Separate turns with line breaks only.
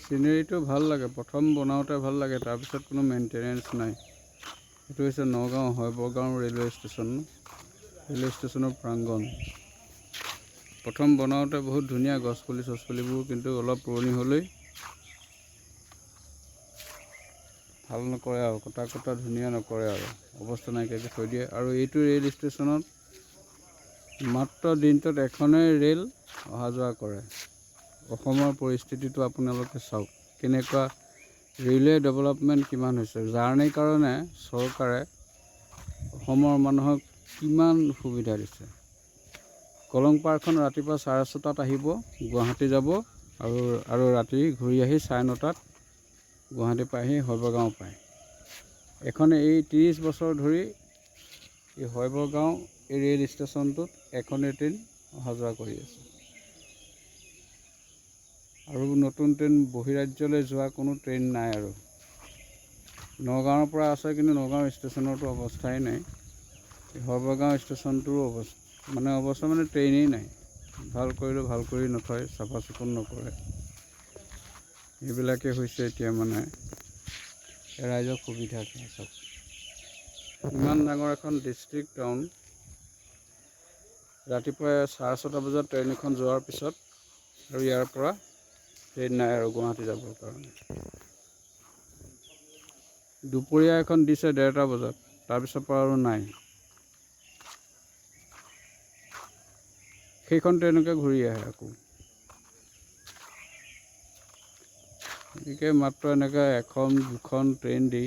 চিনেৰীটো ভাল লাগে, প্ৰথম বনাওঁতে ভাল লাগে, তাৰপিছত কোনো মেইনটেনেঞ্চ নাই। এইটো হৈছে নগাঁও শৈবগাঁও ৰেলৱে ষ্টেচনৰ প্ৰাংগণ। প্ৰথম বনাওঁতে বহুত ধুনীয়া গছপুলি চছপুলিবোৰ, কিন্তু অলপ পুৰণি হ'লেই ভাল নকৰে আৰু, কটা ধুনীয়া নকৰে আৰু, অৱস্থা নাইকিয়াকৈ থৈ দিয়ে। আৰু এইটো ৰেল ষ্টেচনত মাত্ৰ দিনটোত এখনেই ৰেল অহা যোৱা কৰে। অসমৰ পৰিস্থিতিটো আপোনালোকে চাওক কেনেকুৱা, ৰেলৱে ডেভেলপমেণ্ট কিমান হৈছে, জাৰ্ণিৰ কাৰণে চৰকাৰে অসমৰ মানুহক কিমান সুবিধা দিছে। কলং পাৰ্কখন ৰাতিপুৱা 6:30 আহিব, গুৱাহাটী যাব, আৰু ৰাতি ঘূৰি আহি 9:30 গুৱাহাটী পায়হি, শৈবগাঁও পায়। এই 30 বছৰ ধৰি এই শৈবগাঁও এই ৰেল ষ্টেচনটোত এখনেই ট্ৰেইন অহা যোৱা কৰি আছে। আৰু নতুন ট্ৰেইন বহিৰাজ্যলৈ যোৱা কোনো ট্ৰেইন নাই। আৰু নগাঁৱৰ পৰা আছে, কিন্তু নগাঁও ষ্টেচনৰতো অৱস্থাই নাই। শৈবগাঁও ষ্টেচনটোৰো অৱস্থা ট্ৰেইনেই নাই। ভাল কৰিলেও ভাল কৰি নথয়, চাফা চিকুণ নকৰে। এইবিলাকেই হৈছে এতিয়া ৰাইজৰ সুবিধা। চাওক ইমান ডাঙৰ এখন ডিষ্ট্ৰিক্ট টাউন, ৰাতিপুৱা 6:30 বজাত ট্ৰেইন এখন যোৱাৰ পিছত আৰু ইয়াৰ পৰা ট্ৰেইন নাই আৰু গুৱাহাটী যাবৰ কাৰণে। দুপৰীয়া এখন দিছে 1:30 বজাত, তাৰপিছৰ পৰা আৰু নাই। সেইখন ট্ৰেইনকে ঘূৰি আহে আকৌ। গতিকে মাত্ৰ এনেকৈ এখন দুখন ট্ৰেইন দি